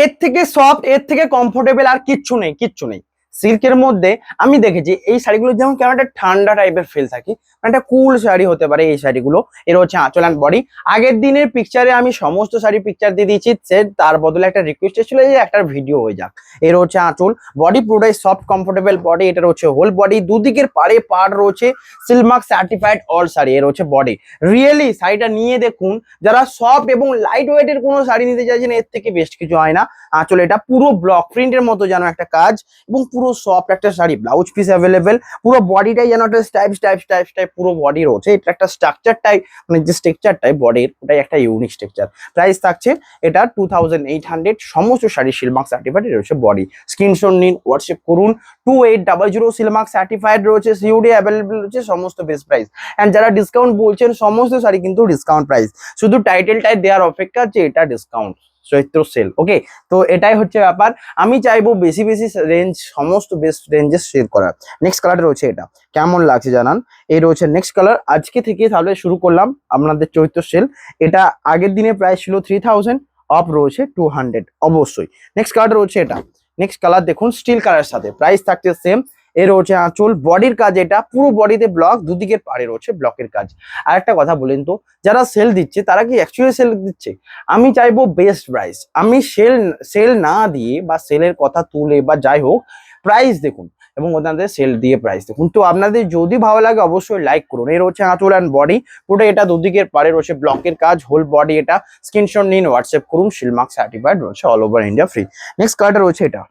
এর থেকে সফট, এর থেকে কমফোর্টেবল আর কিচ্ছু নেই, কিচ্ছু নেই। সিল্কের মধ্যে আমি দেখেছি এই শাড়িগুলো যেমন কেমন একটা ঠান্ডা টাইপের ফিল থাকে, মানে একটা কুল শাড়ি হতে পারে এই শাড়িগুলো। এর হচ্ছে আঁচল অ্যান্ড বডি। আগের দিনের পিকচারে আমি সমস্ত শাড়ি পিকচার দিয়ে দিয়েছি, সে তার বদলে একটা রিকোয়েস্ট ছিল যে একটা ভিডিও হয়ে যাক। এর হচ্ছে আঁচল, বডি পুরোটাই সফট কমফোর্টেবল বডি। এটার হচ্ছে হোল বডি, দুদিকের পাড়ে পাড় রয়েছে সিলমার্ক সার্টিফাইড অল শাড়ি। এর হচ্ছে বডি। রিয়েলি শাড়িটা নিয়ে দেখুন, যারা সফট এবং লাইট ওয়েটের কোনো শাড়ি নিতে চাইছেন এর থেকে বেস্ট কিছু হয় না। আঁচলে এটা পুরো ব্লক প্রিন্টের মতো যেন একটা কাজ, এবং পুরো সফট একটা শাড়ি, ব্লাউজ পিস অ্যাভেলেবেল। পুরো বডিটাই যেন একটা স্টাইপ পুরো বডি রয়েছে। এটা একটা স্ট্রাকচার টাইপ, মানে যে স্ট্রাকচার টাইপ বডির, ওটাই একটা ইউনিক স্ট্রাকচার। প্রাইস থাকছে এটা 2800। সমস্ত শাড়ি সিলমার্ক সার্টিফাইড রয়েছে বডি। স্ক্রিনশট নিন, হোয়াটসঅ্যাপ করুন। 2800 সিলমার্ক সার্টিফাইড রয়েছে, সিওডি অ্যাভেলেবল রয়েছে, সমস্ত বেস্ট প্রাইস। এন্ড যারা ডিসকাউন্ট বলছেন, সমস্ত শাড়ি কিন্তু ডিসকাউন্ট প্রাইস, শুধু টাইটেলটাই দেওয়ার অপেক্ষা যে এটা ডিসকাউন্ট, চৈত্র সেল। ওকে, তো এটাই হচ্ছে ব্যাপার। আমি চাইবো বেশি বেশি রেঞ্জ, সমস্ত বেস্ট রেঞ্জে শেয়ার করার। নেক্সট কালার রয়েছে এটা, কেমন লাগছে জানান। এই রয়েছে নেক্সট কালার। আজকে থেকে তাহলে শুরু করলাম আপনাদের চৈত্র সেল। এটা আগের দিনে প্রাইস ছিল 3000, অফ রয়েছে 200 অবশ্যই। নেক্সট কালার রয়েছে এটা। নেক্সট কালার দেখুন, স্টিল কালারের সাথে, প্রাইস থাকছে সেম। এর হচ্ছে আঁচল, বডির কাজ, এটা পুরো বডিতে ব্লক, দুদিকের পাড়ে রয়েছে ব্লকের কাজ। আর একটা কথা বলেন তো, যারা সেল দিচ্ছে তারা কি অ্যাকচুয়ালি সেল দিচ্ছে? আমি চাইবো বেস্ট প্রাইস। আমি সেল সেল না দিয়ে বা সেলের কথা তুলে বা যাই হোক, প্রাইস দেখুন এবং ওনাদের সেল দিয়ে প্রাইস দেখুন। তো আপনাদের যদি ভালো লাগে অবশ্যই লাইক করুন। এর হচ্ছে আঁচল অ্যান্ড বডি, পুরো এটা দুদিকের পাড়ে রয়েছে ব্লকের কাজ, হোল বডি। এটা স্ক্রিনশট নিন, হোয়াটসঅ্যাপ করুন। সিলমার্ক সার্টিফাইড রয়েছে, all over India free. Next কালারটা রয়েছে এটা।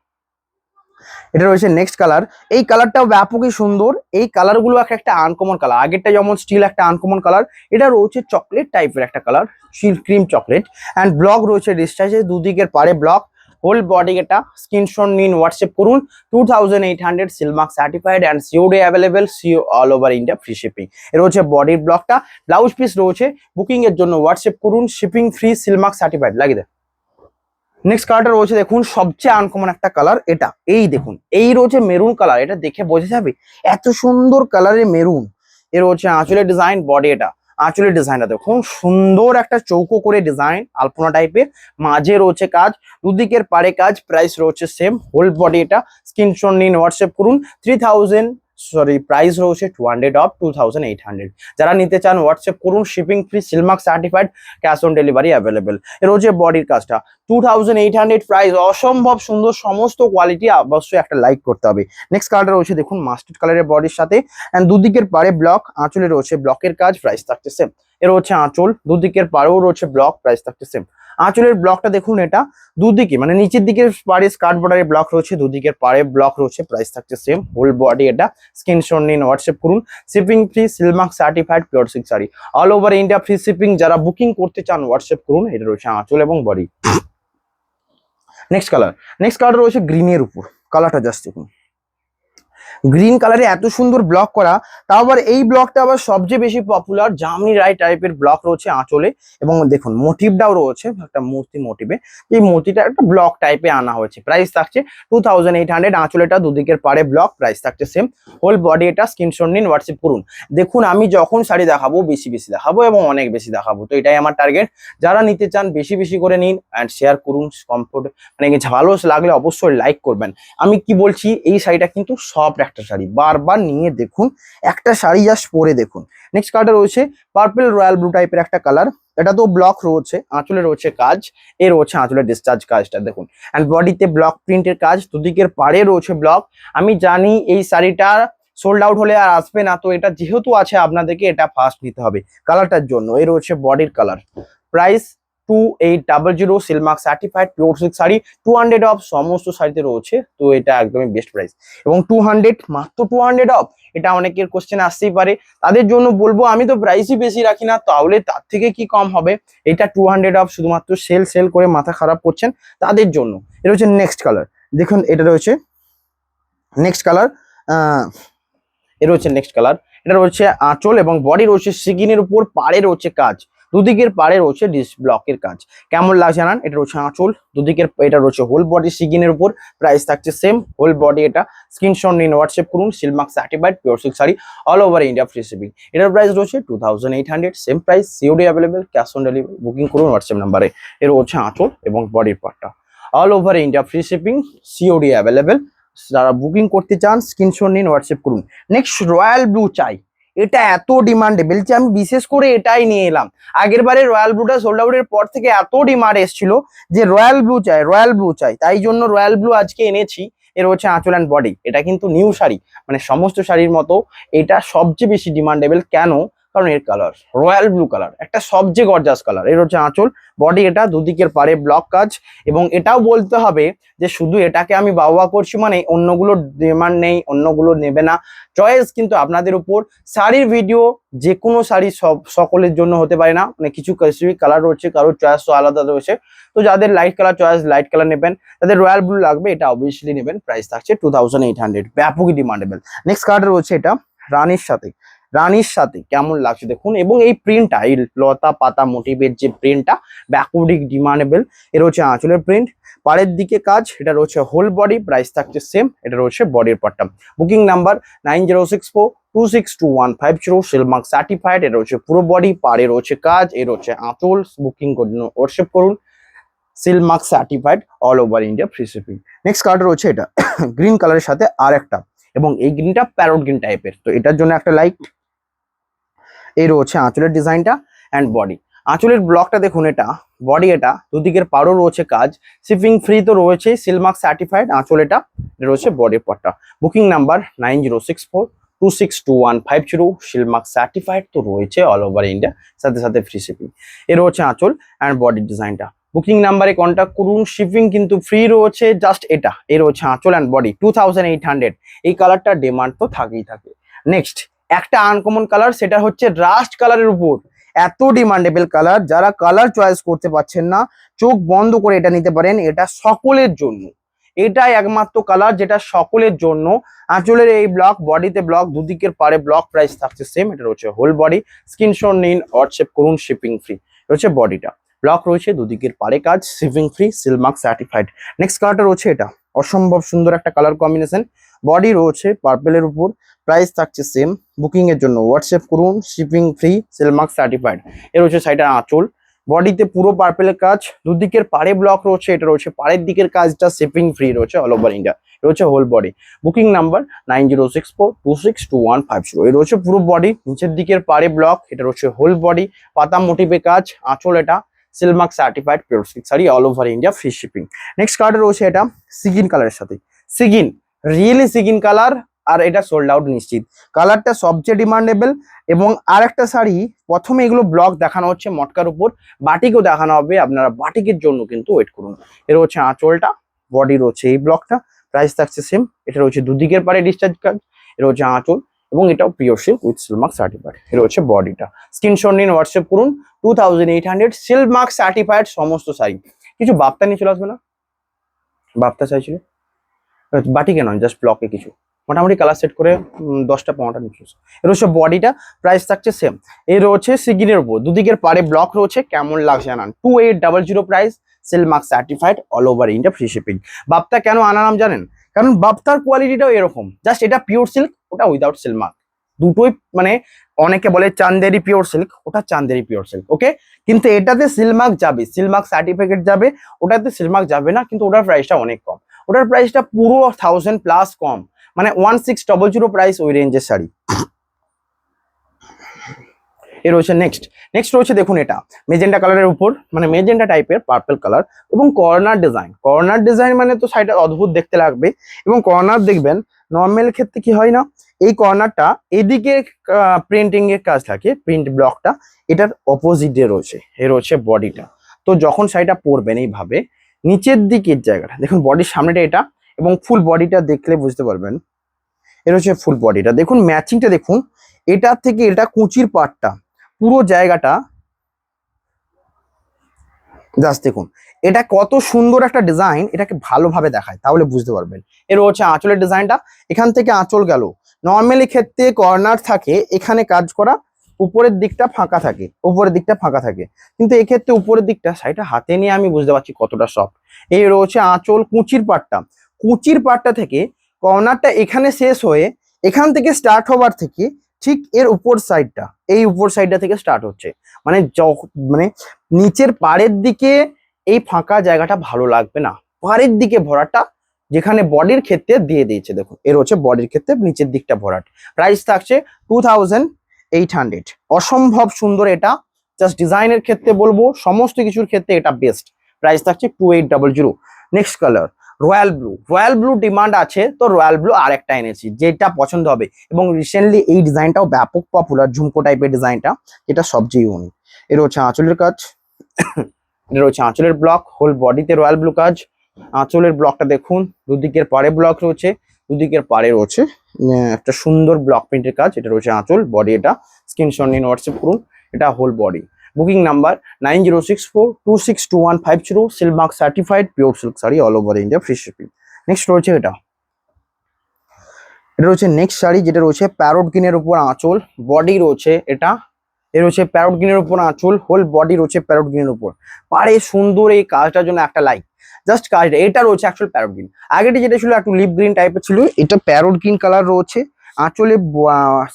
এটা রয়েছে নেক্সট কালার। এই কালারটাও ব্যাপকই সুন্দর। এই কালারগুলো একটা আনকমন কালার। আগেরটা যেমন স্টিল একটা আনকমন কালার, এটা রয়েছে চকলেট টাইপের একটা colour, cream chocolate. And block রয়েছে ডিসচার্জে, দুদিকের পারে ব্লক, হোল বডি। এটা স্ক্রিনশট নিন, হোয়াটসঅ্যাপ করুন। 2800 silk mark certified and COD available, so all over India, free shipping. এর হচ্ছে বডির ব্লকটা, ব্লাউজ পিস রয়েছে। বুকিং এর জন্য হোয়াটসঅ্যাপ করুন, শিপিং ফ্রি, সিলমার্ক সার্টিফাইড লাগিয়ে দেয়। নেক্সট কালারটা রয়েছে দেখুন, সবচেয়ে আনকমন একটা কালার এটা। এই দেখুন, এই রয়েছে মেরুন কালার। এটা দেখে বোঝা যাবে এত সুন্দর কালারের মেরুন। এর হচ্ছে আঁচলের ডিজাইন, বডি। এটা আঁচলের ডিজাইনটা দেখুন, সুন্দর একটা চৌকো করে ডিজাইন, আলপনা টাইপের। মাঝে রয়েছে কাজ, দুদিকের পারে কাজ। প্রাইস রয়েছে সেম, হোল বডি। এটা স্ক্রিনশট নিন, হোয়াটসঅ্যাপ করুন। 3000, সরি, প্রাইস রয়েছে 200 অফ 2800। যারা নিতে চান হোয়াটসঅ্যাপ করুন, shipping free, Silk Mark certified, cash on delivery available. এর হচ্ছে বডির কাজটা, 2800 প্রাইস, অসম্ভব সুন্দর। সমস্ত কোয়ালিটি অবশ্যই একটা লাইক করতে হবে। নেক্সট কালারটা রয়েছে দেখুন, মাস্টার্ড কালারের বডির সাথে, এন্ড দুদিকের পাড়ে ব্লক, আঁচলে রয়েছে ব্লকের কাজ। প্রাইস থাকছে সেম। এর হচ্ছে আঁচল, দুদিকের পাড়েও রয়েছে ব্লক। প্রাইস থাকছে সেম। আঁচলের ব্লকটা দেখুন, এটা দুদিকে, মানে নিচের দিকের পাড়ে স্কার্ট বর্ডারের ব্লক রয়েছে, দুদিকের পাড়ে ব্লক রয়েছে। প্রাইস থাকছে সেম, হোল বডি। এটা স্ক্রিনশট নিন, হোয়াটসঅ্যাপ করুন। Shipping free, Silk Mark certified pure silk sari, all over India free shipping. যারা বুকিং করতে চান হোয়াটসঅ্যাপ করুন। এটা রয়েছে আঁচল এবং বডি। নেক্সট কালার রয়েছে গ্রিনের উপর। কালারটা জাস্ট দেখুন, গ্রিন কালারে এত সুন্দর ব্লক করা। তাও আবার এই ব্লকটা আবার সবচেয়ে বেশি পপুলার, জামনি রায় টাইপের ব্লক রয়েছে আঁচলে। এবং দেখুন মোটিভটাও রয়েছে, একটা মূর্তি মোটিভে। এই মূর্তিটা একটা ব্লক টাইপে আনা হয়েছে। প্রাইস থাকছে 2800। আঁচলেটা দুদিকের পাড়ে ব্লক। প্রাইস থাকছে সেম, হোল বডি। এটা স্ক্রিনশট নিন, হোয়াটসঅ্যাপ করুন। দেখুন, আমি যখন শাড়ি দেখাবো বেশি বেশি দেখাবো এবং অনেক বেশি দেখাবো, তো এটাই আমার টার্গেট। যারা নিতে চান বেশি বেশি করে নিন অ্যান্ড শেয়ার করুন। কমফোর্ট, মানে ভালো লাগলে অবশ্যই লাইক করবেন। আমি কি বলছি, এই শাড়িটা কিন্তু সফট একটা শাড়ি, বারবার নিয়ে দেখুন, একটা শাড়ি জাস্ট পরে দেখুন। নেক্সট কালারটা রয়েছে পার্পল রয়্যাল ব্লু টাইপের একটা কালার। এটা তো ব্লক রয়েছে, আঁচলে রয়েছে কাজ। এর হচ্ছে আঁচলের ডিসচার্জ কাজটা দেখুন, অ্যান্ড বডিতে ব্লক প্রিন্টের কাজ, দুদিকের পাড়ে রয়েছে ব্লক। আমি জানি এই শাড়িটা সোল্ড আউট হলে আর আসবে না, তো এটা যেহেতু আছে আপনাদেরকে এটা ফার্স্ট নিতে হবে কালারটার জন্য। এর হচ্ছে বডির colour. Price 2800, silk mark certified pure silk sari, 200 of সমস্ত শাড়িতে রয়েছে। তো এটা একদমই বেস্ট প্রাইস। এবং 200, মাত্র 200 অফ। এটা অনেকের কোশ্চেন আসতেই পারে, তাদের জন্য বলবো আমি তো প্রাইসই বেশি রাখি না, তাহলে তার থেকে কি কম হবে? এটা 200 অফ, শুধুমাত্র সেল করে মাথা খারাপ করছেন তাদের জন্য। এটা হচ্ছে নেক্সট কালার। দেখুন, এটা রয়েছে নেক্সট কালার। এটা হচ্ছে নেক্সট কালার। এটা রয়েছে আঁচল এবং বডি রয়েছে সিগিনের উপর, পাড়ে রয়েছে কাজ, দুদিকের পাড়ে রয়েছে ব্লকের কাজ। কেমন লাগছে জানান। এটা রয়েছে আঁচল, দুদিকের, এটা রয়েছে হোল বডি সিগিনের উপর। প্রাইস থাকছে সেম, হোল বডি। এটা স্ক্রিনশট নিন, হোয়াটসঅ্যাপ করুন। Silk Mark certified pure silk sari, all over India free shipping. এটার প্রাইস রয়েছে 2800, same price, COD available, cash on delivery. Booking করুন হোয়াটসঅ্যাপ নাম্বারে। এর হচ্ছে আঁচল এবং বডির পার্টটা। All over India, free shipping, COD available. যারা বুকিং করতে চান স্ক্রিনশট নিন, হোয়াটসঅ্যাপ করুন। নেক্সট রয়্যাল ব্লু চাই, এটা এত ডিমান্ডেবল যে আমি বিশেষ করে এটাই নিয়ে এলাম। আগের বারে রয়্যাল ব্লুটা সোল্ড আউটের পর থেকে এত ডিমান্ড এসেছিল যে রয়্যাল ব্লু চাই, রয়্যাল ব্লু চাই, তাই জন্য রয়্যাল ব্লু আজকে এনেছি। এর হচ্ছে আঁচল অ্যান্ড বডি, এটা কিন্তু নিউ শাড়ি, মানে সমস্ত শাড়ির মতো এটা সবচেয়ে বেশি ডিমান্ডেবল। কেন? কারণ এর কালার রয়্যাল ব্লু কালার, একটা সবচেয়ে গর্জাস কালার। এর হচ্ছে আঁচল, বডি এটা দুদিকের পারে ব্লক কাজ। এবং এটাও বলতে হবে যে শুধু এটাকে আমি বাবা করছি মানে অন্যগুলোর ডিমান্ড নেই, অন্যগুলো নেবে না, চয়েস কিন্তু আপনাদের উপর। শাড়ির ভিডিও যে কোনো শাড়ি সব সকলের জন্য হতে পারে না, মানে কিছু স্পেসিফিক কালার রয়েছে, কারোর চয়েস তো আলাদা রয়েছে। তো যাদের light colour choice, light colour নেবেন, যাদের রয়্যাল ব্লু লাগবে এটা অবভিয়াসলি নেবেন। প্রাইস থাকছে 2800, ব্যাপকই ডিমান্ডেবল। নেক্সট কালার রয়েছে এটা রানীর সাথে, রানীর সাথে কেমন লাগছে দেখুন। এবং এই প্রিন্টটা, এই লতা পাতা মোটিভের যে প্রিন্টটা ব্যাপকই ডিমান্ডেবল। এর হচ্ছে আঁচলের প্রিন্ট, পাড়ের দিকে কাজ, এটা রয়েছে হোল বডি, প্রাইস থাকছে সেম। এটা রয়েছে বডির পার্টটা। Booking number 9064262150, silk mark certified. এটা হচ্ছে পুরো বডি, পাড়ে রয়েছে কাজ, এর হচ্ছে আঁচল। বুকিং করুন, হোয়াটসঅ্যাপ করুন, Silk Mark certified, all over India, free shipping. Next colour রয়েছে এটা গ্রিন কালারের সাথে আর একটা, এবং এই গ্রিনটা প্যারোট গ্রিন টাইপের, তো এটার জন্য একটা লাইক। এই রয়েছে আঁচলের ডিজাইনটা অ্যান্ড বডি। আঁচলের ব্লকটা দেখুন, এটা বডি, এটা দুদিকের পাড়ও রয়েছে কাজ, শিপিং ফ্রি তো রয়েছে, সিলমার্ক সার্টিফাইড। আঁচল এটা রয়েছে বডির পার্টটা। বুকিং নাম্বার 9064262150, সিলমার্ক সার্টিফাইড তো রয়েছে অল ওভার ইন্ডিয়া, সাথে সাথে ফ্রি শিপিং। এর হচ্ছে আঁচল অ্যান্ড বডির ডিজাইনটা। বুকিং নাম্বারে কন্ট্যাক্ট করুন, শিপিং কিন্তু ফ্রি রয়েছে। জাস্ট এটা, এর হচ্ছে আঁচল অ্যান্ড বডি 2800। এই কালারটা ডিমান্ড তো থাকেই থাকে। নেক্সট একটা আনকমন কালার, সেটা হচ্ছে রাস্ট কালারের উপর, এত ডিমান্ডেবল কালার। যারা কালার চয়েস করতে পারছেন না, চোখ বন্ধ করে এটা নিতে পারেন, এটা সকলের জন্য। এটাই একমাত্র কালার যেটা সকলের জন্য। আঁচলের এই ব্লক, বডিতে ব্লক, দুদিকের পারে ব্লক, প্রাইস থাকছে সেম। এটা রয়েছে হোল বডি, স্ক্রিনশট নিন, হোয়াটসঅ্যাপ করুন, শিপিং ফ্রি। রয়েছে বডিটা, ব্লক রয়েছে, দুদিকের পারে কাজ, shipping free, Silk Mark certified. Next কালারটা রয়েছে এটা, অসম্ভব সুন্দর একটা কালার কম্বিনেশন। বডি রয়েছে পার্পেলের উপর, প্রাইস থাকছে সেম। বুকিং এর জন্য হোয়াটসঅ্যাপ করুন, শিপিং ফ্রি, সিলমার্ক সার্টিফাইড। এর হচ্ছে সাইডের আঁচল, বডিতে পুরো পার্পেলের কাজ, দুদিকের পাড়ে ব্লক রয়েছে, এটা রয়েছে পাড়ের দিকের কাজটা, শিপিং ফ্রি রয়েছে অল ওভার ইন্ডিয়া। রয়েছে হোল বডি। Booking number 9064262150। এর রয়েছে পুরো বডি, নিচের দিকের পাড়ে ব্লক, এটা রয়েছে হোল বডি, পাতা মোটিভে কাজ, আঁচল এটা, Silk Mark certified pure silk sari, all over India, free shipping. Next colour রয়েছে এটা সিগিন কালারের সাথে, সিগিন, রিয়েলি সিগিন কালার, আর এটা সোল্ড আউট নিশ্চিত। কালারটা সবচেয়ে ডিমান্ডেবল। এবং আর একটা শাড়ি, প্রথমে এগুলো ব্লক দেখানো হচ্ছে মটকার উপর, বাটিকও দেখানো হবে, আপনারা বাটিকের জন্য কিন্তু ওয়েট করুন। এর হচ্ছে আঁচলটা, বডি রয়েছে এই ব্লকটা, প্রাইস থাকছে সেম। এটা রয়েছে দুদিকের পারে ডিসচার্জ কাজ, এর হচ্ছে আঁচল, এবং এটাও pure silk with Silk Mark certified. এর হচ্ছে বডিটা, স্ক্রিনশট নিন, হোয়াটসঅ্যাপ করুন, 2800, সিলমার্ক সার্টিফাইড সমস্ত শাড়ি। কিছু বাপ্তা নিয়ে চলে আসবে না? বাপ্তা চাইছিল বাটিকে নয়, জাস্ট ব্লকে কিছু মোটামুটি কালার সেট করে 10টা-15টা নিচে। এর হচ্ছে বডিটা, প্রাইস থাকছে সেম। এর হচ্ছে সিগিনের উপর, দুদিকের পারে ব্লক রয়েছে, কেমন লাগছে জানান। 2800 price, silk mark certified, all over India, free shipping. Bapta কেন আনালাম জানেন? কারণ বাপ্তার কোয়ালিটিটাও এরকম, জাস্ট এটা পিওর সিল্ক, ওটা উইদাউট সিলমার্ক, দুটোই মানে অনেকে বলে চান্দেরি পিওর সিল্ক, ওটা চান্দেরি পিওর সিল্ক, ওকে। কিন্তু এটাতে সিলমার্ক যাবে, সিলমার্ক সার্টিফিকেট যাবে, ওটাতে সিলমার্ক যাবে না, কিন্তু ওটার প্রাইসটা অনেক কম। ওটার প্রাইসটা পুরো 1000+ কম, মানে 1600 প্রাইস, ওই রেঞ্জের শাড়ি। এর রয়েছে নেক্সট রয়েছে দেখুন, এটা মেজেন্টা কালারের উপর, মানে মেজেন্টা টাইপের পার্পল কালার, এবং কর্নার ডিজাইন। কর্নার ডিজাইন মানে তো শাড়িটা অদ্ভুত দেখতে লাগবে। এবং কর্নার দেখবেন নর্মাল ক্ষেত্রে কি হয় না, এই কর্নারটা এদিকে প্রিন্টিং এর কাজ থাকে, প্রিন্ট ব্লকটা এটার অপোজিটে রয়েছে। এর হচ্ছে বডিটা। তো যখন শাড়িটা পরবেন এইভাবে, নিচের দিকের জায়গাটা দেখুন, বডির সামনেটা এটা, এবং ফুল বডিটা দেখলে বুঝতে পারবেন। এর হচ্ছে ফুল বডিটা দেখুন, ম্যাচিংটা দেখুন, এটা থেকে এটা কুচির পাটটা, পুরো জায়গাটা জাস্ট দেখুন, এটা কত সুন্দর একটা ডিজাইন, এটাকে ভালোভাবে দেখায় তাহলে বুঝতে পারবেন। এর হচ্ছে আঁচলের ডিজাইনটা, এখান থেকে আঁচল গেল। নর্মালি ক্ষেত্রে কর্নার থাকে, এখানে কাজ করা, উপরের দিকটা ফাঁকা থাকে, উপরের দিকটা ফাঁকা থাকে, কিন্তু এক্ষেত্রে উপরের দিকটা, শাড়িটা হাতে নিয়ে আমি বুঝতে পারছি কতটা সফট। এই রয়েছে আঁচল, কুচির পাটটা থেকে কর্নারটা এখানে শেষ হয়ে, এখান থেকে স্টার্ট হবার থেকে ঠিক এর উপর সাইডটা, এই উপর সাইডটা থেকে স্টার্ট হচ্ছে, মানে মানে নিচের পাড়ের দিকে এই ফাঁকা জায়গাটা ভালো লাগবে না, পাড়ের দিকে ভরাটা যেখানে বডির ক্ষেত্রে দিয়ে দিয়েছে, দেখুন এর হচ্ছে বডির ক্ষেত্রে নিচের দিকটা ভরাট। প্রাইস থাকছে 2800। অসম্ভব সুন্দর এটা, জাস্ট ডিজাইনের ক্ষেত্রে বলবো, সমস্ত কিছুর ক্ষেত্রে এটা বেস্ট। প্রাইস থাকছে 2800। Next colour royal blue. Royal blue demand আছে, তো রয়্যাল ব্লু আর একটা এনেছি, যেটা পছন্দ হবে। এবং রিসেন্টলি এই ডিজাইনটাও ব্যাপক পপুলার, ঝুমকো টাইপের ডিজাইনটা, এটা সবচেয়ে ইউনিক। এর হচ্ছে আঁচলের কাজ, এটা হচ্ছে আঁচলের ব্লক, হোল বডিতে রয়্যাল ব্লু কাজ। আঁচলের ব্লকটা দেখুন, দুদিকের পাড়ে ব্লক রয়েছে, দুদিকের পাড়ে রয়েছে একটা সুন্দর ব্লক প্রিন্টের কাজ। এটা রয়েছে আঁচল, বডি এটা। স্ক্রিনশট নিন, হোয়াটসঅ্যাপ করুন। এটা whole body. Booking number 9064262150, silk mark certified pure silk sari, all over India, free shipping. Next রয়েছে এটা রয়েছে নেক্সট শাড়ি, যেটা রয়েছে প্যারোট গ্রিনের উপর আঁচল, বডি রয়েছে এটা। এর হচ্ছে প্যারোট গ্রিনের উপর আঁচল, হোল বডি রয়েছে প্যারোট গ্রিনের উপর। পারে সুন্দর এই কাজটার জন্য একটা লাইক, জাস্ট কাজটা। এটা রয়েছে অ্যাকচুয়াল প্যারোট গ্রিন, আগেটি যেটা ছিল একটু লিপ গ্রিন টাইপের ছিল, এটা প্যারোট গ্রিন কালার রয়েছে। আঁচলে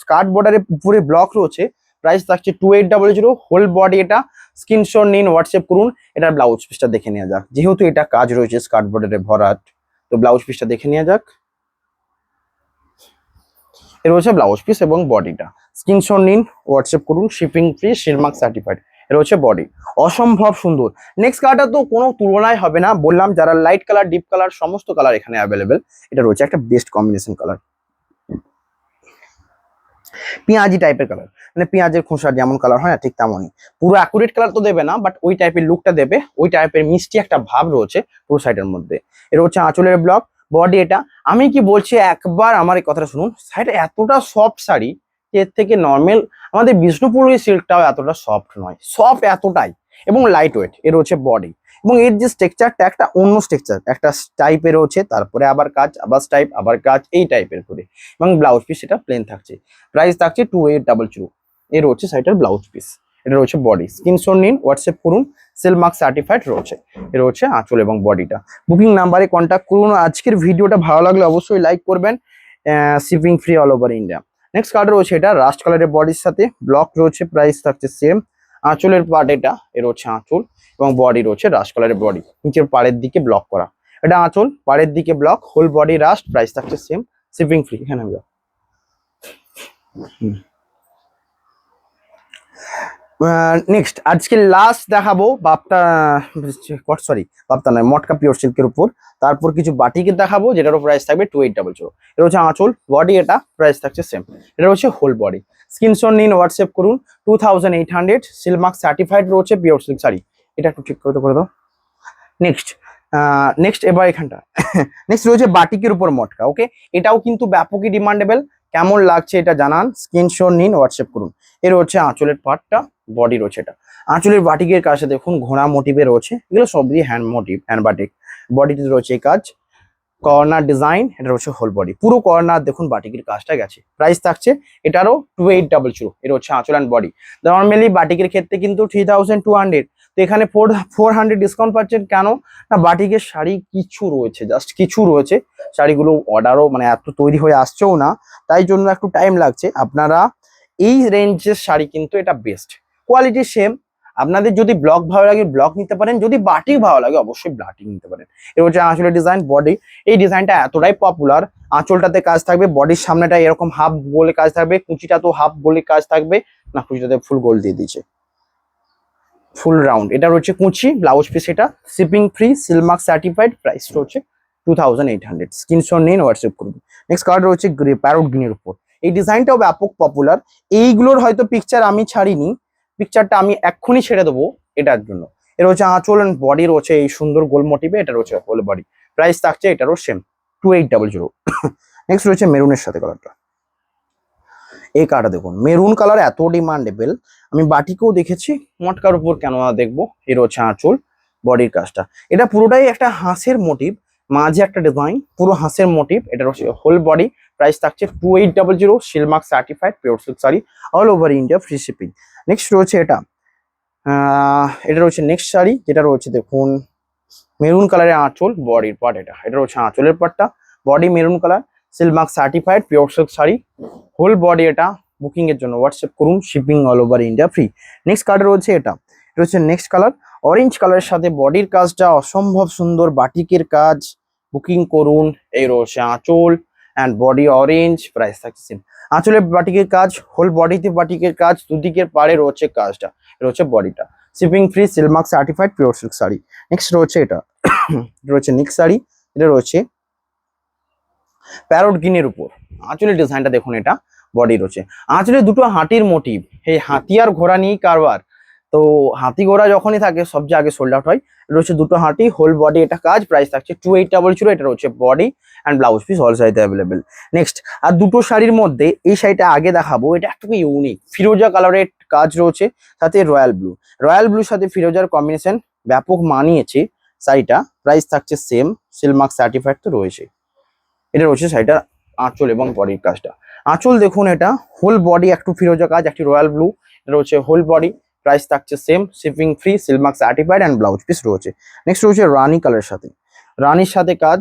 স্কার্ট বর্ডারের উপরে ব্লক রয়েছে। প্রাইস থাকছে 2800। হোল বডি এটা। স্ক্রিনশট নিন, হোয়াটসঅ্যাপ করুন। এটার ব্লাউজ পিসটা দেখে নেওয়া যাক, যেহেতু এটা কাজ রয়েছে স্কার্ট বর্ডারে ভরাট, তো ব্লাউজ পিসটা দেখে নেওয়া যাক। এর হচ্ছে ব্লাউজ পিস এবং বডিটা। স্ক্রিনশট নিন, হোয়াটসঅ্যাপ করুন, শিপিং ফ্রি, সিলমার্ক সার্টিফাইড। এর হচ্ছে বডি, অসম্ভব সুন্দর। নেক্সট কালারটা তো কোনো তুলনায় হবে না, বললাম যারা লাইট কালার, ডিপ কালার, সমস্ত কালার এখানে অ্যাভেলেবেল। এটা রয়েছে একটা বেস্ট কম্বিনেশন কালার, পেঁয়াজি টাইপের কালার, মানে পেঁয়াজের খোসা যেমন কালার হয় না, ঠিক তেমনই। পুরো অ্যাকুরেট কালার তো দেবে না, বাট ওই টাইপের লুকটা দেবে, ওই টাইপের মিষ্টি একটা ভাব রয়েছে পুরো সাইডের মধ্যে। এর হচ্ছে আঁচলের ব্লক, বডি এটা। আমি কি বলছি, একবার আমার এই কথাটা শুনুন। শাড়িটা এতটা সফট শাড়ি, এর থেকে নর্মাল আমাদের বিষ্ণুপুরের সিল্কটাও এতটা সফট নয়, সফট এতটাই, এবং লাইট ওয়েট। এর হচ্ছে বডি, এবং এর যে স্ট্রাকচারটা একটা অন্য স্ট্রাকচার, একটা টাইপের হচ্ছে, তারপরে আবার কাজ, আবার টাইপ, আবার কাজ, এই টাইপের করে। এবং ব্লাউজ পিস সেটা প্লেন থাকছে। প্রাইস থাকছে 2800। এর হচ্ছে শাড়িটার ব্লাউজ পিস, এটা রয়েছে বডি। স্ক্রিনশট নিন, হোয়াটসঅ্যাপ করুন, সিলমার্ক সার্টিফাইড রয়েছে। এর হচ্ছে আঁচল এবং বডিটা। বুকিং নাম্বারে কন্ট্যাক্ট করুন। আজকের ভিডিওটা ভালো লাগলে অবশ্যই লাইক করবেন। Shipping free all over India. Next colour রয়েছে এটা রাস্ট কালারের বডির সাথে ব্লক রয়েছে, প্রাইস থাকছে সেম। আঁচলের পার্ট এটা, এর হচ্ছে আঁচল, এবং বডি রয়েছে রাস্ট কালারের বডি, নিচের পাড়ের দিকে ব্লক করা। এটা আঁচল, পাড়ের দিকে block, whole body rust, price থাকছে সেম, শিপিং ফ্রি। এখানে নেক্সট আজকে লাস্ট দেখাবো বাপ্তা, সরি বাপ্তা নয়, মটকা পিওর সিল্কের উপর। তারপর কিছু বাটিকের দেখাবো, যেটারও প্রাইস থাকবে 2800। এটা হচ্ছে আঁচল, বডি এটা, প্রাইস থাকছে সেম। এটা হচ্ছে হোল বডি। স্ক্রিনশট নিন, হোয়াটসঅ্যাপ করুন। 2800, সিলমার্ক সার্টিফাইড রয়েছে পিওর সিল্ক শাড়ি। এটা একটু ঠিক করে দাও। নেক্সট এবার এখানটা নেক্সট রয়েছে বাটিকের উপর মটকা। ওকে, এটাও কিন্তু ব্যাপকই ডিমান্ডেবল। কেমন লাগছে এটা জানান, স্ক্রিনশট নিন, হোয়াটসঅ্যাপ করুন। এর হচ্ছে আঁচলের পার্টটা, বডি রয়েছে এটা। আঁচলের বাটিকের কাছে দেখুন ঘোড়া মোটিভে রয়েছে, এগুলো সবই হ্যান্ড মোটিভ, হ্যান্ড বাটিক। বডিতে রয়েছে এই কাজ, কর্নার ডিজাইন। এটা হচ্ছে হোল বডি, পুরো কর্নার দেখুন বাটিকের কাজটা গেছে। প্রাইস থাকছে এটারও 2800। এর হচ্ছে আঁচল অ্যান্ড বডি। নর্মালি বাটিকের ক্ষেত্রে কিন্তু 3200, তো এখানে 400 ডিসকাউন্ট পাচ্ছেন। কেন না, বাটিকের শাড়ি কিছু রয়েছে, জাস্ট কিছু রয়েছে, শাড়িগুলো অর্ডারও মানে এত তৈরি হয়ে আসছেও না, তাই জন্য একটু টাইম লাগছে। আপনারা এই রেঞ্জের শাড়ি কিন্তু এটা বেস্ট, কোয়ালিটি সেম। আপনাদের যদি ব্লক ভালো লাগে ব্লক নিতে পারেন, যদি বাটিক ভালো লাগে অবশ্যই বাটিক নিতে পারেন। এর হচ্ছে আঁচলের ডিজাইন, বডি। এই ডিজাইনটা এতটাই পপুলার, আঁচলটাতে কাজ থাকবে, বডির সামনেটা এরকম হাফ গোলে কাজ থাকবে, কুচিটা তো হাফ গোলে কাজ থাকবে না, কুচিটাতে ফুল গোল দিয়ে দিয়েছে, ফুল রাউন্ড। এটা রয়েছে কুচি, ব্লাউজ পিস এটা, shipping free, Silk Mark certified. Price রয়েছে 2800। স্ক্রিনশট নিন, হোয়াটসঅ্যাপ করুন। নেক্সট কালার রয়েছে গ্রে, প্যারোট গ্রিনের উপর। এই ডিজাইনটাও ব্যাপক পপুলার। এইগুলোর হয়তো পিকচার আমি ছাড়িনি, পিকচারটা আমি এক্ষুনি ছেড়ে দেবো এটার জন্য। এর হচ্ছে আঁচল এন্ড বডি রয়েছে এই সুন্দর গোল মোটিভে, এটা রয়েছে হোল বডি। প্রাইস থাকছে এটারও সেম, 2800। নেক্সট রয়েছে মেরুনের সাথে কালারটা। এই কালারটা দেখুন, মেরুন কালার এত ডিমান্ডেবল, আমি বাটিকেও দেখেছি, মটকার উপর কেন না দেখবো। এর হচ্ছে আঁচল, বডির কাজটা। এটা পুরোটাই একটা হাঁসের মোটিভ, মাঝে একটা ডিজাইন, পুরো হাঁসের মোটিভ। এটা হচ্ছে হোল বডি। প্রাইস থাকছে 2800, silk mark certified pure silk sari, all over India, free shipping. Next রয়েছে এটা, এটা রয়েছে নেক্সট শাড়ি, যেটা রয়েছে দেখুন মেরুন কালারের আঁচল, বডির পার্ট এটা। এটা রয়েছে আঁচলের পার্টটা, body maroon colour, silk mark certified pure silk sari, whole body এটা। বুকিং এর জন্য হোয়াটসঅ্যাপ করুন, shipping all over India free. Next colour রয়েছে এটা, এটা হচ্ছে নেক্সট কালার, অরেঞ্জ কালারের সাথে বডির কাজটা অসম্ভব সুন্দর, বাটিকের কাজ। বুকিং করুন। এই রয়েছে আঁচল অ্যান্ড বডি অরেঞ্জ, প্রাইস থাকছে। আঁচলে বাটিকের কাজ, হোল বডিতে বাটিকের কাজ, দুদিকের পাড়ে রয়েছে কাজটা, রয়েছে বডিটা। Shipping free, Silk Mark certified pure silk sari. Next রয়েছে এটা রয়েছে নেক্সট শাড়ি, এটা রয়েছে প্যারোট গ্রিনের উপর। আঁচলের ডিজাইনটা দেখুন, এটা বডি রয়েছে। আঁচলে দুটো হাতির মোটিভ, এই হাতি আর ঘোড়া নিয়েই কারবার। তো হাতি ঘোড়া যখনই থাকে সবচেয়ে আগে সোল্ড আউট হয়। রয়েছে দুটো হাতি, হোল বডি এটা কাজ, প্রাইস থাকছে 2800। এটা রয়েছে body and blouse piece all সাইজে অ্যাভেলেবেল। নেক্সট, আর দুটো শাড়ির মধ্যে এই শাড়িটা আগে দেখাবো, এটা একটু ইউনিক, ফিরোজা কালারের কাজ রয়েছে, সাথে রয়্যাল ব্লু। রয়্যাল ব্লুর সাথে ফিরোজার কম্বিনেশন ব্যাপক মানিয়েছে শাড়িটা। প্রাইস থাকছে সেম, সিলমার্ক সার্টিফাইড তো রয়েছে। এটা রয়েছে শাড়িটার আঁচল এবং বডির কাজটা। আঁচল দেখুন, এটা হোল বডি একটু ফিরোজা কাজ, একটি রয়্যাল ব্লু। এটা রয়েছে হোল বডি, প্রাইস থাকছে same, shipping free, Silk Mark certified and blouse piece রয়েছে। নেক্সট রয়েছে রানী কালারের সাথে, রানীর সাথে কাজ,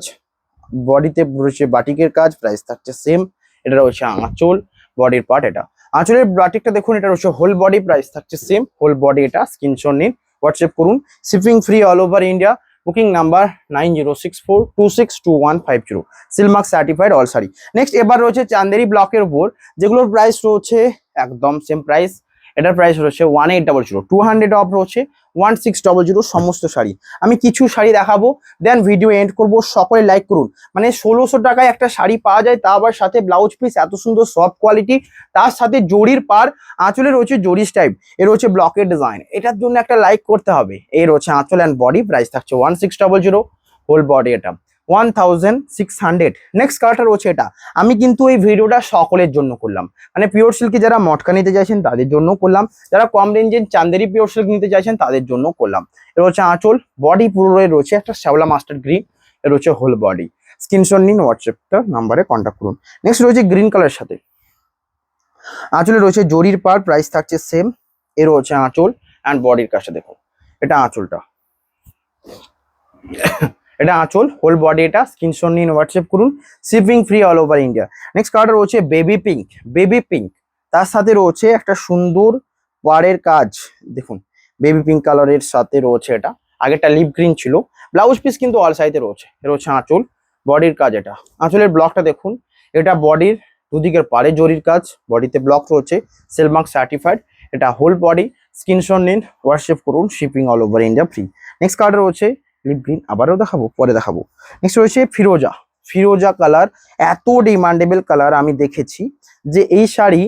বডিতে রয়েছে বাটিকের কাজ, প্রাইস থাকছে সেম। এটা রয়েছে আঁচল, বডির পার্ট এটা। আঁচলের বাটিকটা দেখুন, এটা রয়েছে হোল বডি, প্রাইস থাকছে সেম, হোল বডি এটা। স্ক্রিনশট নিন, হোয়াটসঅ্যাপ করুন। Shipping free all over India. Booking number 9064262150, silk mark certified all sari. Next এবার রয়েছে চান্দেরি ব্লকের উপর, যেগুলোর প্রাইস রয়েছে একদম সেম প্রাইস। এটার প্রাইস রয়েছে 1800, 200 অফ রয়েছে 1600 সমস্ত শাড়ি। আমি কিছু শাড়ি দেখাবো, দেন ভিডিও এন্ড করব। সকলে লাইক করুন। মানে 1600 টাকায় একটা শাড়ি পাওয়া যায়, তা আবার সাথে ব্লাউজ পিস এত সুন্দর সফট কোয়ালিটি, তার সাথে জরির পার, আঁচলে রয়েছে জরি টাইপ, এর রয়েছে ব্লকের ডিজাইন। এটার জন্য একটা লাইক করতে হবে। এই রয়েছে আঁচল অ্যান্ড বডি, প্রাইস থাকছে 1600, হোল বডি এটা 1600। নেক্সট কালারটা রয়েছে এটা। আমি কিন্তু এই ভিডিওটা সকলের জন্য করলাম, মানে পিওর সিল্কে যারা মটকা নিতে চাইছেন তাদের জন্য করলাম, যারা কম রেঞ্জের চান্দেরি পিওর সিল্ক নিতে চাইছেন তাদের জন্য করলাম। এর হচ্ছে আঁচল, বডি পুরো রয়েছে একটা শ্যাওলা মাস্টার্ড গ্রিন, এর হচ্ছে হোল বডি। স্ক্রিনশট নিন, হোয়াটসঅ্যাপটা নাম্বারে কন্ট্যাক্ট করুন। নেক্সট রয়েছে গ্রিন কালারের সাথে, আঁচলে রয়েছে জরির পার, প্রাইস থাকছে সেম। এর হচ্ছে আঁচল অ্যান্ড বডির কাজটা দেখুন, এটা আঁচলটা, এটা আঁচল, হোল বডি এটা। স্ক্রিনশট নিন, হোয়াটসঅ্যাপ করুন। Shipping free all over India. Next কালারটা রয়েছে বেবি পিঙ্ক, বেবি পিঙ্ক, তার সাথে রয়েছে একটা সুন্দর পাড়ের কাজ দেখুন, বেবি পিঙ্ক কালারের সাথে রয়েছে এটা। আগেরটা লিপ গ্রিন ছিল। ব্লাউজ পিস কিন্তু অল সাইজে রয়েছে। এর হচ্ছে আঁচল, বডির কাজ এটা। আঁচলের ব্লকটা দেখুন, এটা বডির দুদিকের পাড়ে জরির কাজ, বডিতে ব্লক রয়েছে, সিলমার্ক সার্টিফাইড। এটা হোল বডি। স্ক্রিনশট নিন, হোয়াটসঅ্যাপ করুন। Shipping all over India free. Next colour রয়েছে লিপ গ্রিন, আবারও দেখাবো, পরে দেখাবো। নেক্সট রয়েছে ফিরোজা, ফিরোজা কালার, এত ডিমান্ডেবল কালার আমি দেখেছি যে এই শাড়ি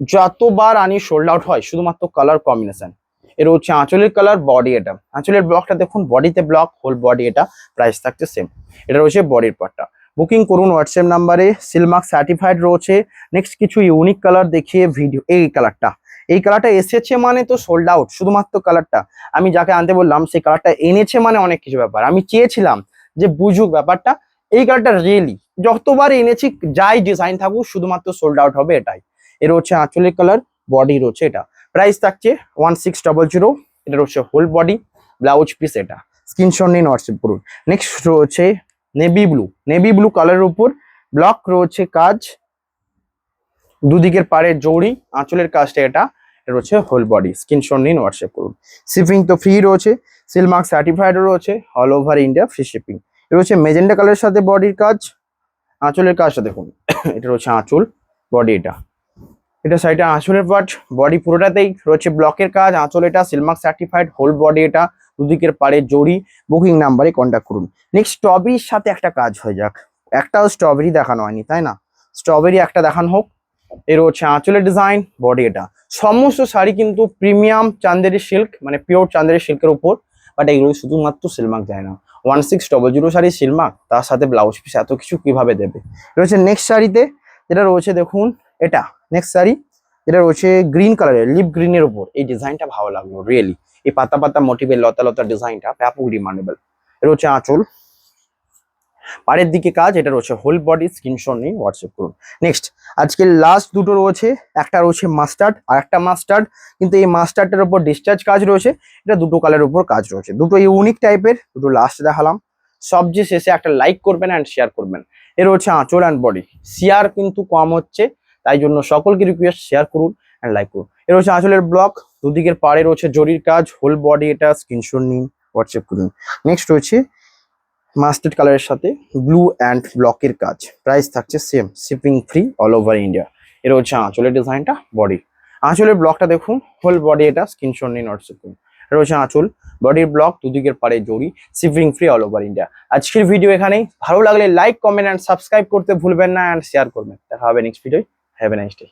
যতবার আনি সোল্ড আউট হয়, শুধুমাত্র কালার কম্বিনেশন। এর হচ্ছে আঁচলের কালার, বডি এটা। আঁচলের ব্লকটা দেখুন, বডিতে ব্লক, হোল বডি এটা, প্রাইস থাকছে সেম। এটা রয়েছে বডির পার্টটা। বুকিং করুন হোয়াটসঅ্যাপ নাম্বারে, সিলমার্ক সার্টিফাইড রয়েছে। নেক্সট কিছু ইউনিক কালার দেখিয়ে ভিডিও, এই কালারটা, এই কালারটা এসেছে মানে তো সোল্ড আউট, শুধুমাত্র কালারটা। আমি যাকে আনতে বললাম সেই কালারটা এনেছে মানে অনেক কিছু ব্যাপার। আমি চেয়েছিলাম যে বুঝুক ব্যাপারটা, এই কালারটা রিয়েলি যতবার এনেছি যাই ডিজাইন থাকুক শুধুমাত্র সোল্ড আউট হবে এটাই। এর হচ্ছে আঁচলের কালার, বডি রয়েছে এটা, প্রাইস থাকছে 1600। এটা রয়েছে হোল বডি, ব্লাউজ পিস এটা। স্ক্রিনশট নিন, হোয়াটসঅ্যাপ করুন। নেক্সট রয়েছে নেভি ব্লু, নেভি ব্লু কালারের উপর ব্লক রয়েছে কাজ, দুদিকের পাড়ে জড়ি, আঁচলের কাজটা এটা। এটা রয়েছে হোল বডি। স্ক্রিনশট নিন, হোয়াটসঅ্যাপ করুন। শিপিং তো ফ্রি রয়েছে, সিলমার্ক সার্টিফাইডও রয়েছে, all over India free shipping. এটা রয়েছে মেজেন্ডা কালারের সাথে বডির কাজ, আঁচলের কাজটা দেখুন, এটা রয়েছে আঁচল, বডি এটা। এটা সাইডে আঁচলের পার্ট, বডি পুরোটাতেই রয়েছে ব্লকের কাজ, আঁচল এটা, সিলমার্ক সার্টিফাইড, হোল বডি এটা, দুদিকের পাড়ে জড়ি। বুকিং নাম্বারে কন্ট্যাক্ট করুন। নেক্সট স্ট্রবেরির সাথে একটা কাজ হয়ে যাক, একটাও স্ট্রবেরি দেখানো হয়নি তাই না, স্ট্রবেরি একটা দেখানো হোক। এর হচ্ছে আঁচলের ডিজাইন, বডি এটা। সমস্ত শাড়ি কিন্তু প্রিমিয়াম চান্দেরি সিল্ক, মানে পিওর চান্দেরি সিল্কের উপর, বাট এগুলো শুধুমাত্র সিলমার্ক দেয় না। 1600 শাড়ি সিলমার্ক, তার সাথে ব্লাউজ পিস, এত কিছু কিভাবে দেবে। রয়েছে নেক্সট শাড়িতে যেটা রয়েছে দেখুন, এটা নেক্সট শাড়ি, যেটা রয়েছে গ্রিন কালারের, লিপ গ্রিনের উপর। এই ডিজাইনটা ভালো লাগলো রিয়েলি, এই পাতা পাতা মোটিভের লতা লতা ডিজাইনটা ব্যাপক ডিমান্ডেবল। এটা হচ্ছে আঁচল, পাড়ের দিকে কাজ, এটা রয়েছে হোল বডি। স্ক্রিনশট নিয়ে হোয়াটসঅ্যাপ করুন। নেক্সট আজকে লাস্ট দুটো রয়েছে, একটা রয়েছে মাস্টার্ড আর একটা মাস্টার্ড, কিন্তু এই মাস্টার্ডের উপর ডিসচার্জ কাজ রয়েছে, এটা দুটো কালারের উপর কাজ রয়েছে, দুটো ইউনিক টাইপের, দুটো লাস্ট দেখালাম। সবচেয়ে শেষে একটা লাইক করবেন অ্যান্ড শেয়ার করবেন। এর হচ্ছে আঁচল অ্যান্ড বডি। শেয়ার কিন্তু কম হচ্ছে, তাই জন্য সকলকে রিকোয়েস্ট শেয়ার করুন। অ্যান্ড লাইক করুন। এর হচ্ছে আঁচলের ব্লক, দুদিকের পাড়ে রয়েছে জরির কাজ, হোল বডি এটা স্ক্রিনশট নিন, হোয়াটসঅ্যাপ করুন। নেক্সট রয়েছে মাস্টার্ড কালারের সাথে ব্লু অ্যান্ড ব্লকের কাজ, প্রাইস থাকছে same, shipping free all over India. এর হচ্ছে আঁচলের ডিজাইনটা, বডি, আঁচলের ব্লকটা দেখুন, হোল বডি এটা স্ক্রিনশট নিন, হোয়াটসঅ্যাপ করুন। এটা হচ্ছে আঁচল, বডির ব্লক, দুদিকের পাড়ে জড়ি, shipping free all over India. আজকের ভিডিও এখানেই, ভালো লাগলে লাইক কমেন্ট অ্যান্ড সাবস্ক্রাইব করতে ভুলবেন না, অ্যান্ড শেয়ার করবেন। দেখা হবে next video. Have a nice day.